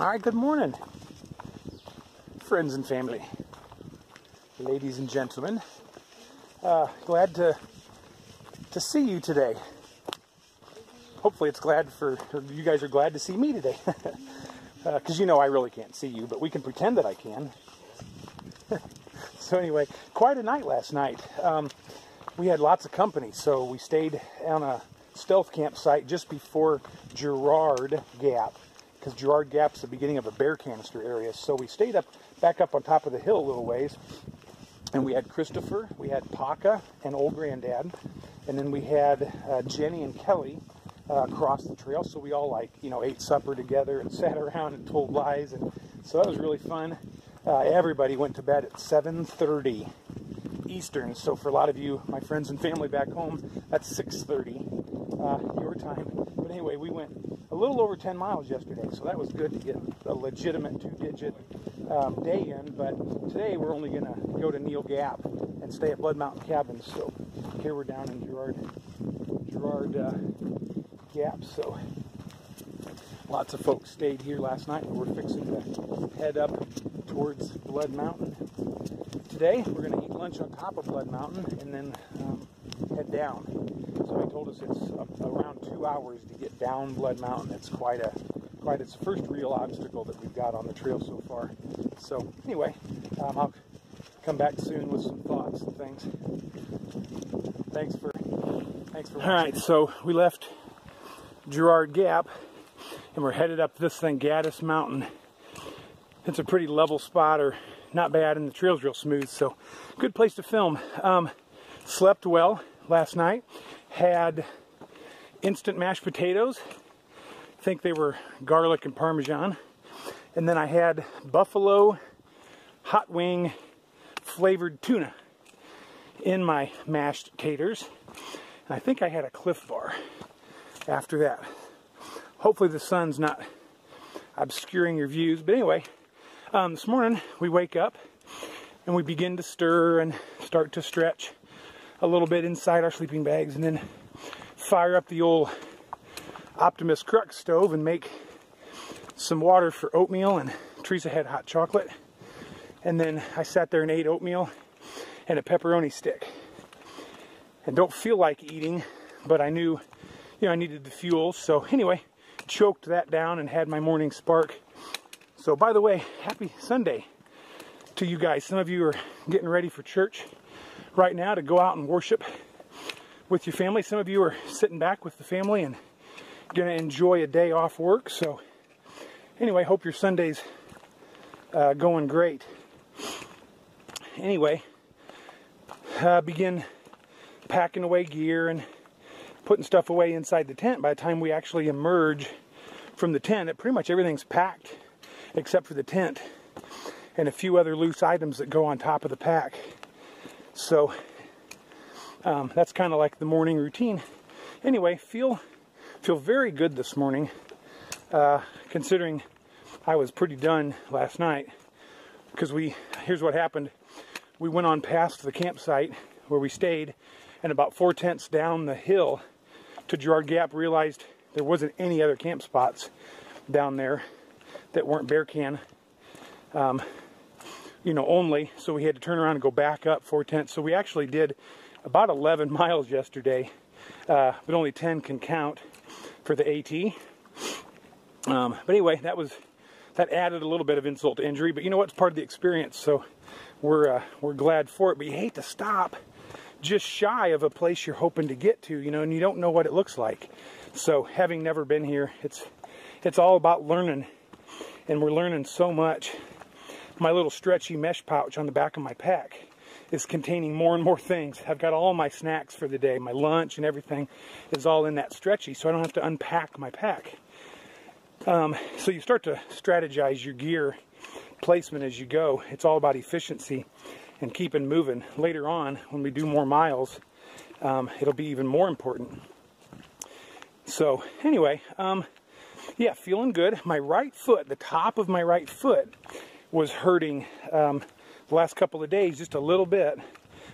Hi, good morning, friends and family, ladies and gentlemen. Glad to see you today. Hopefully it's glad for, or you guys are glad to see me today. Because you know I really can't see you, but we can pretend that I can. So anyway, quite a night last night. We had lots of company, so we stayed on a stealth campsite just before Jarrad Gap, because Jarrad Gap's the beginning of a bear canister area. So we stayed back up on top of the hill a little ways, and we had Christopher, we had Paka and Old Granddad, and then we had Jenny and Kelly across the trail. So we all ate supper together and sat around and told lies, and so that was really fun. Everybody went to bed at 7:30 Eastern, so for a lot of you, my friends and family back home, that's 6:30 your time. But anyway, we went a little over 10 miles yesterday, so that was good to get a legitimate 2-digit day in. But today we're only going to go to Neel Gap and stay at Blood Mountain Cabins. So here we're down in Jarrad Gap. So lots of folks stayed here last night, but we're fixing to head up towards Blood Mountain. Today we're going to eat lunch on top of Blood Mountain and then head down. So they told us it's around 2 hours to get down Blood Mountain. It's it's the first real obstacle that we've got on the trail so far. So anyway, I'll come back soon with some thoughts and things. Thanks for watching. All right, so we left Jarrad Gap and we're headed up this thing, Gaddis Mountain. It's a pretty level spot, or not bad, and the trail's real smooth, so good place to film. Slept well last night. Had instant mashed potatoes. I think they were garlic and Parmesan. And then I had buffalo hot wing flavored tuna in my mashed taters. And I think I had a Cliff Bar after that. Hopefully the sun's not obscuring your views. But anyway, this morning we wake up and we begin to stir and start to stretch a little bit inside our sleeping bags, and then fire up the old Optimus Crux stove and make some water for oatmeal, and Teresa had hot chocolate. And then I sat there and ate oatmeal and a pepperoni stick. And don't feel like eating, but I knew, I needed the fuel. So anyway, choked that down and had my morning spark. So by the way, happy Sunday to you guys. Some of you are getting ready for church right now to go out and worship with your family. Some of you are sitting back with the family and going to enjoy a day off work. So anyway, hope your Sunday's going great. Anyway, begin packing away gear and putting stuff away inside the tent. By the time we actually emerge from the tent, pretty much everything's packed except for the tent and a few other loose items that go on top of the pack. So that's kind of like the morning routine. Anyway, feel very good this morning, considering I was pretty done last night. Because here's what happened. We went on past the campsite where we stayed, and about 4 tents down the hill to Jarrad Gap, realized there wasn't any other camp spots down there that weren't bear can. Only, so we had to turn around and go back up 4 tents. So we actually did about 11 miles yesterday, but only 10 can count for the AT. But anyway, that added a little bit of insult to injury, but you know what? It's part of the experience, so we're glad for it. But you hate to stop just shy of a place you're hoping to get to, and you don't know what it looks like. So having never been here, it's all about learning, and we're learning so much. My little stretchy mesh pouch on the back of my pack is containing more and more things. I've got all my snacks for the day. My lunch and everything is all in that stretchy, so I don't have to unpack my pack. So you start to strategize your gear placement as you go. It's all about efficiency and keeping moving. Later on, when we do more miles, it'll be even more important. So anyway, yeah, feeling good. My right foot, the top of my right foot, was hurting the last couple of days just a little bit.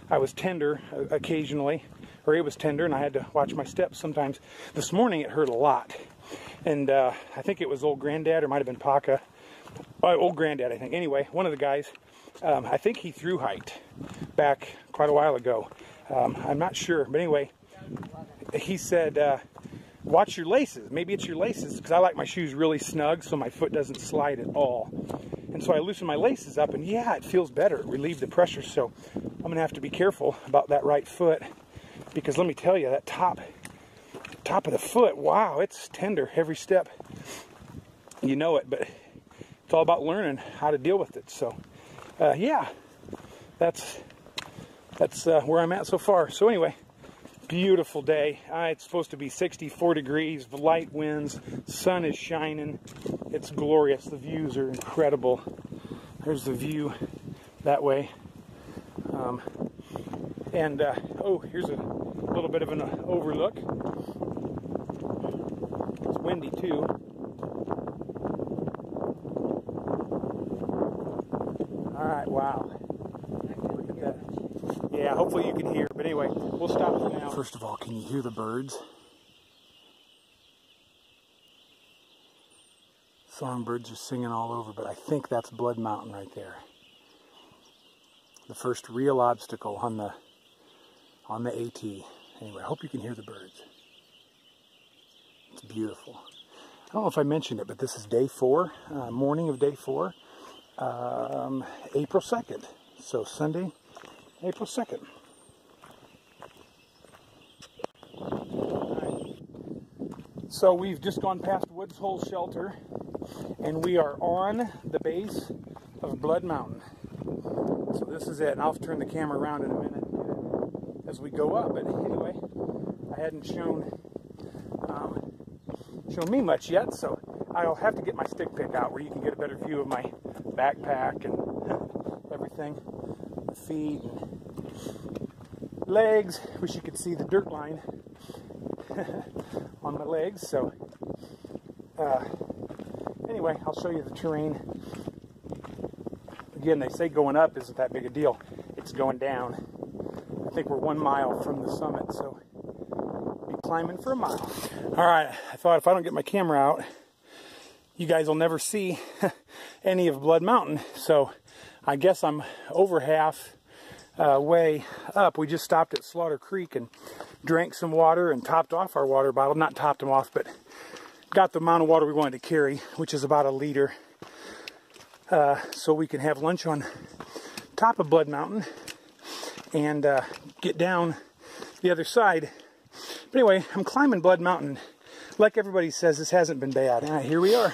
I was tender occasionally, or it was tender, and I had to watch my steps sometimes. This morning it hurt a lot, and I think it was Old Granddad, or might have been Paka, old granddad, I think. Anyway, one of the guys, I think he thru hiked back quite a while ago. I'm not sure, but anyway, he said, watch your laces. Maybe it's your laces, because I like my shoes really snug so my foot doesn't slide at all. And so I loosened my laces up, and yeah, it feels better. It relieved the pressure, so I'm going to have to be careful about that right foot, because let me tell you, that top of the foot, wow, it's tender every step. You know it, but it's all about learning how to deal with it. So, yeah, that's where I'm at so far. So anyway, beautiful day. It's supposed to be 64 degrees, light winds, sun is shining. It's glorious. The views are incredible. There's the view that way. Oh, here's a little bit of an overlook. It's windy too. All right, wow. Look at that. Yeah, hopefully you can hear. But anyway, we'll stop for now. First of all, can you hear the birds? Songbirds are singing all over, but I think that's Blood Mountain right there. The first real obstacle on the AT. Anyway, I hope you can hear the birds. It's beautiful. I don't know if I mentioned it, but this is day 4, morning of day 4, April 2nd. So Sunday, April 2nd. So we've just gone past Woods Hole Shelter, and we are on the base of Blood Mountain. So this is it, and I'll turn the camera around in a minute as we go up. But anyway, I hadn't shown me much yet, so I'll have to get my stick pick out where you can get a better view of my backpack and everything, the feet and legs. Wish you could see the dirt line on my legs. So anyway, I'll show you the terrain. Again, they say going up isn't that big a deal. It's going down. I think we're 1 mile from the summit, so be climbing for a mile. All right, I thought if I don't get my camera out, you guys will never see any of Blood Mountain. So I guess I'm over half way up. We just stopped at Slaughter Creek and drank some water and topped off our water bottle. Not topped them off, but got the amount of water we wanted to carry, which is about 1 liter. So we can have lunch on top of Blood Mountain and get down the other side. But anyway, I'm climbing Blood Mountain. Like everybody says, this hasn't been bad. And here we are.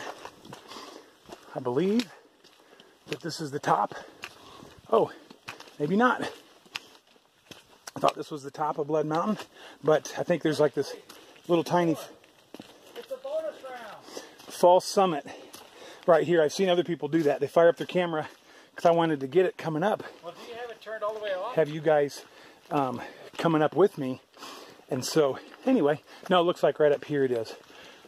I believe that this is the top. Oh, maybe not. I thought this was the top of Blood Mountain, but I think there's like this little tiny it's a bonus round. False summit right here. I've seen other people do that. They fire up their camera because I wanted to get it coming up. Well, do you have it turned all the way off? Have you guys coming up with me? And so, anyway, no, it looks like right up here it is.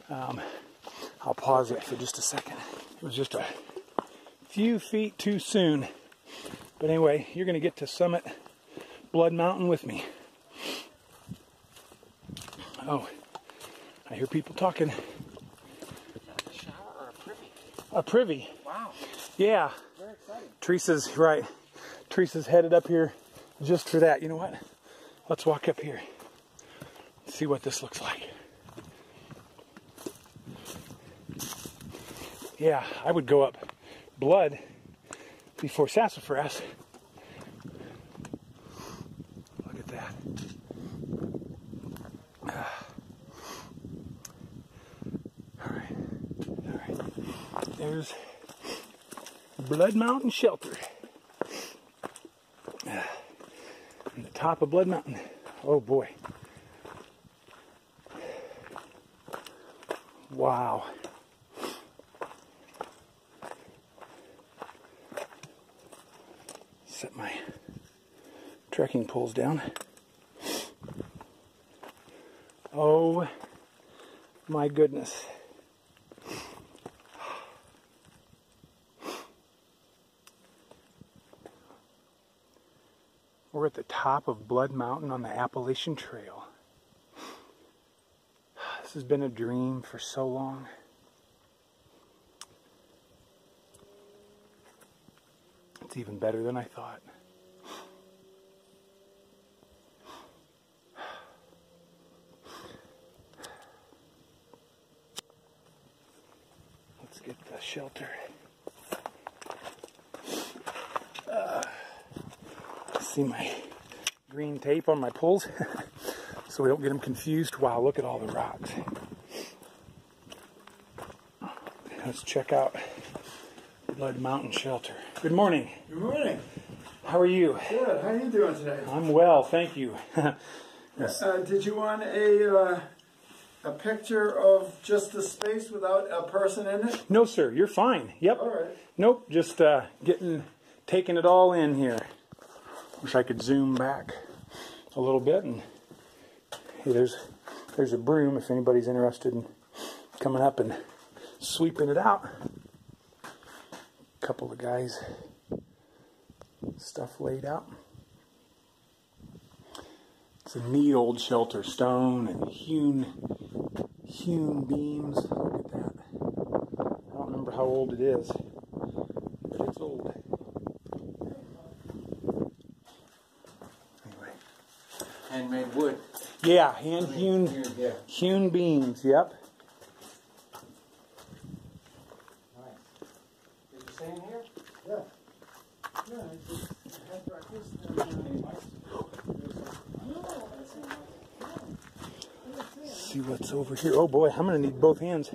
I'll pause it for just a second. It was just a few feet too soon. But anyway, you're going to get to summit Blood Mountain with me. Oh, I hear people talking. A shower or a privy? A privy. Wow. Yeah. Very exciting. Teresa's right. Teresa's headed up here just for that. You know what? Let's walk up here. See what this looks like. Yeah, I would go up Blood before sassafras. Look at that. All right. There's Blood Mountain Shelter. On the top of Blood Mountain. Oh boy. Wow. Set my trekking poles down. Oh my goodness. We're at the top of Blood Mountain on the Appalachian Trail. This has been a dream for so long. even better than I thought. Let's get the shelter. See my green tape on my poles so we don't get them confused. Wow, look at all the rocks. Let's check out Blood Mountain Shelter. Good morning. Good morning. How are you? Good. How are you doing today? I'm well, thank you. Yes. Did you want a picture of just the space without a person in it? No, sir. You're fine. Yep. All right. Nope. Just taking it all in here. Wish I could zoom back a little bit. And hey, there's a broom if anybody's interested in coming up and sweeping it out. A couple of guys, stuff laid out. It's a neat old shelter, stone and hewn beams. Look at that. I don't remember how old it is, but it's old. Anyway. Handmade wood. Yeah, hewn beams. Yep. See what's over here. Oh boy, I'm gonna need both hands,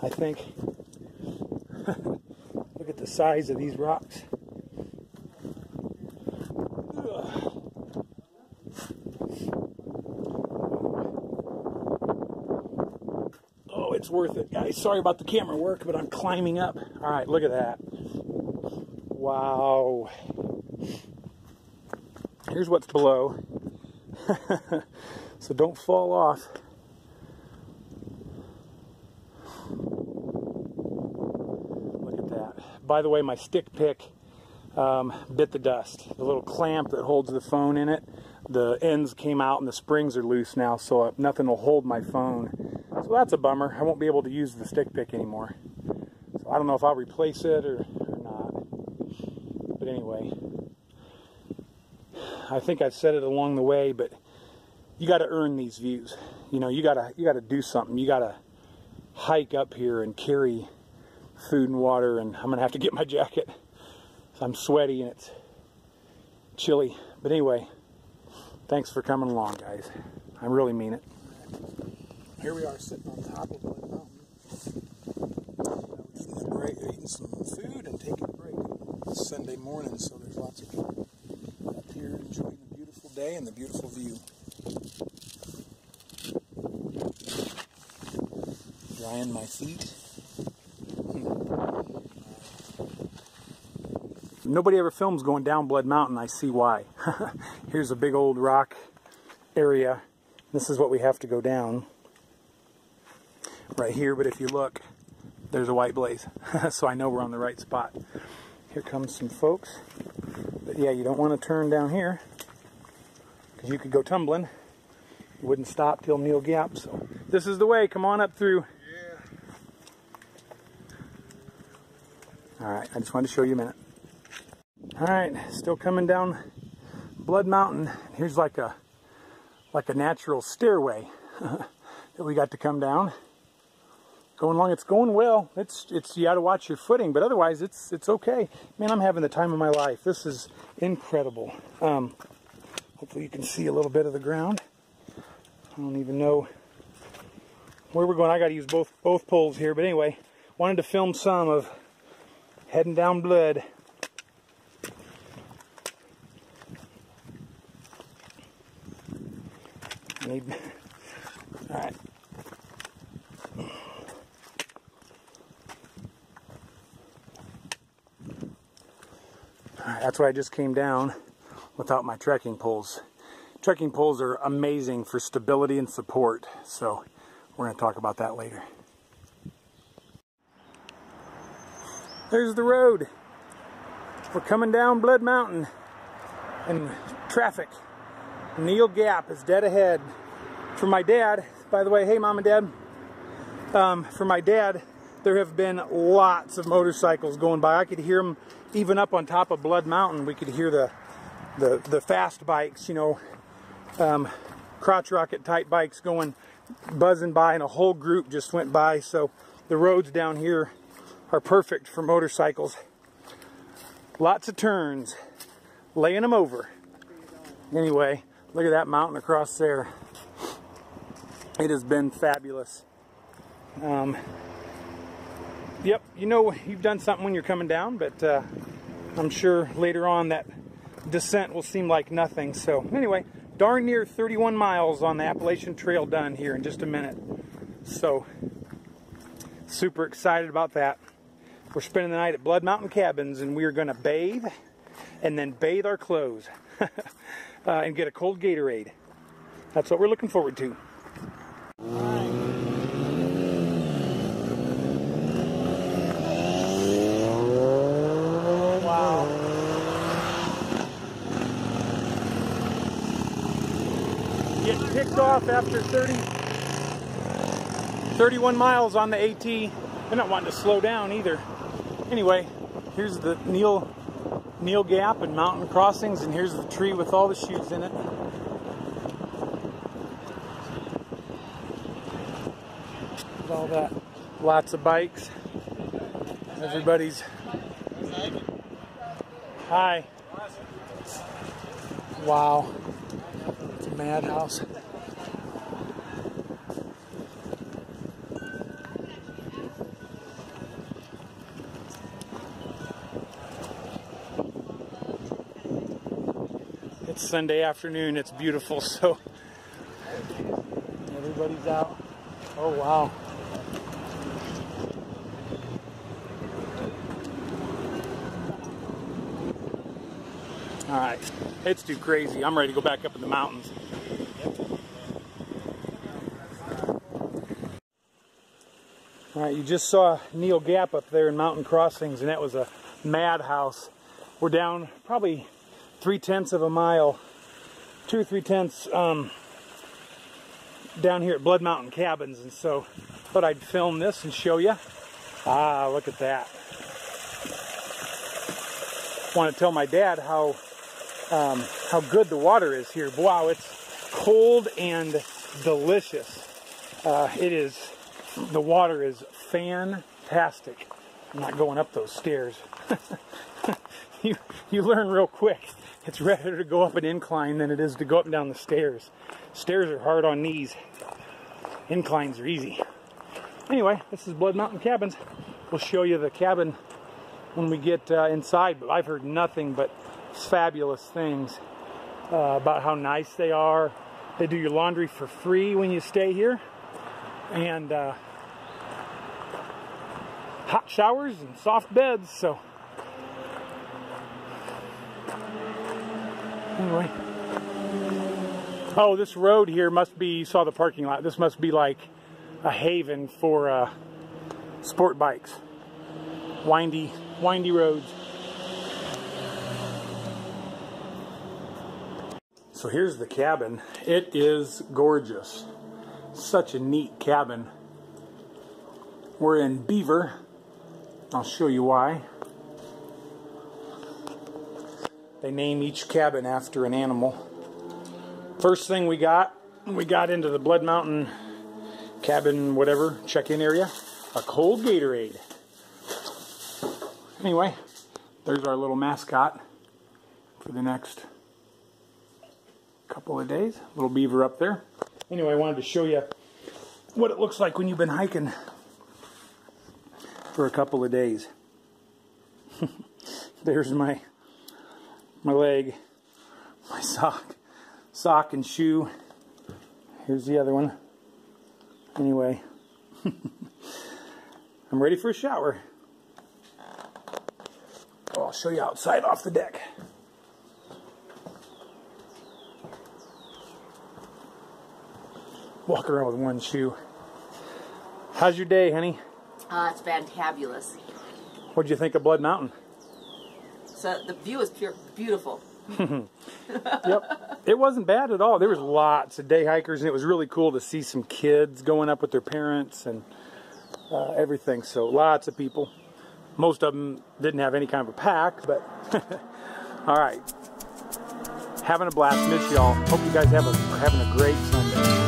I think. Look at the size of these rocks. Oh, it's worth it, guys. Sorry about the camera work, but I'm climbing up. All right, look at that. Wow. Here's what's below. So don't fall off. Look at that. By the way, my stick pick bit the dust. The little clamp that holds the phone in it, the ends came out and the springs are loose now, so nothing will hold my phone. So that's a bummer. I won't be able to use the stick pick anymore. So I don't know if I'll replace it or not. But anyway, I think I've said it along the way, but you got to earn these views. You know, you got to do something. You got to hike up here and carry food and water, and I'm going to have to get my jacket. So I'm sweaty and it's chilly. But anyway, thanks for coming along, guys. I really mean it. Here we are sitting on top of Blood Mountain. Eating some food and taking a break. It's Sunday morning, so there's lots of people up here enjoying the beautiful day and the beautiful view. Drying my feet. Nobody ever films going down Blood Mountain. I see why. Here's a big old rock area. This is what we have to go down right here, but if you look, there's a white blaze. So I know we're on the right spot. Here comes some folks. But yeah, you don't want to turn down here because you could go tumbling. You wouldn't stop till Neel Gap. So this is the way. Come on up through. Yeah. All right, I just wanted to show you a minute. All right, still coming down Blood Mountain. Here's like a natural stairway that we got to come down. Going along, it's going well. It's you got to watch your footing, but otherwise it's okay. Man, I'm having the time of my life. This is incredible. Hopefully you can see a little bit of the ground. I don't even know where we're going. I got to use both poles here, but anyway, wanted to film some of heading down Blood. All right. That's why I just came down without my trekking poles. Trekking poles are amazing for stability and support, so we're going to talk about that later. There's the road. We're coming down Blood Mountain, and traffic. Neel Gap is dead ahead. For my dad, by the way, hey Mom and Dad. For my dad, there have been lots of motorcycles going by. I could hear them even up on top of Blood Mountain. We could hear the fast bikes, you know, crotch rocket type bikes going, buzzing by, and a whole group just went by. So the roads down here are perfect for motorcycles. Lots of turns, laying them over. Anyway, look at that mountain across there. It has been fabulous. Yep, you know you've done something when you're coming down, but I'm sure later on that descent will seem like nothing. So anyway, darn near 31 miles on the Appalachian Trail done here in just a minute. So super excited about that. We're spending the night at Blood Mountain Cabins, and we are going to bathe and then bathe our clothes and get a cold Gatorade. That's what we're looking forward to. Wow. Getting kicked off after 31 miles on the AT. They're not wanting to slow down either. Anyway, here's the Neel Gap and mountain crossings, and here's the tree with all the shoes in it. All that, lots of bikes. Everybody's. Hi. Wow, it's a madhouse. It's Sunday afternoon, it's beautiful, so everybody's out. Oh wow. Alright, it's too crazy. I'm ready to go back up in the mountains. Alright, you just saw Neel Gap up there in mountain crossings, and that was a madhouse. We're down probably 3/10 of a mile, 2 or 3/10 down here at Blood Mountain Cabins, and so thought I'd film this and show you. Ah, look at that. Want to tell my dad how good the water is here. Wow, it's cold and delicious. The water is fantastic. I'm not going up those stairs. You learn real quick. It's rather to go up an incline than it is to go up and down the stairs. Stairs are hard on knees. Inclines are easy. Anyway, this is Blood Mountain Cabins. We'll show you the cabin when we get inside, but I've heard nothing but fabulous things about how nice they are. They do your laundry for free when you stay here, and hot showers and soft beds. So anyway, oh, this road here must be, you saw the parking lot, this must be like a haven for sport bikes. Windy roads. So here's the cabin. It is gorgeous. Such a neat cabin. We're in Beaver. I'll show you why. They name each cabin after an animal. First thing we got into the Blood Mountain cabin, whatever, check-in area, a cold Gatorade. Anyway, there's our little mascot for the next couple of days. Little beaver up there. Anyway, I wanted to show you what it looks like when you've been hiking for a couple of days. There's my leg, my sock and shoe. Here's the other one. Anyway, I'm ready for a shower. Oh, I'll show you outside off the deck. Walk around with one shoe. How's your day, honey? It's fantabulous. What'd you think of Blood Mountain? So the view is beautiful. Yep, it wasn't bad at all. There was lots of day hikers, and it was really cool to see some kids going up with their parents, and everything. So lots of people. Most of them didn't have any kind of a pack, but all right. Having a blast. Miss y'all. Hope you guys are having a great Sunday.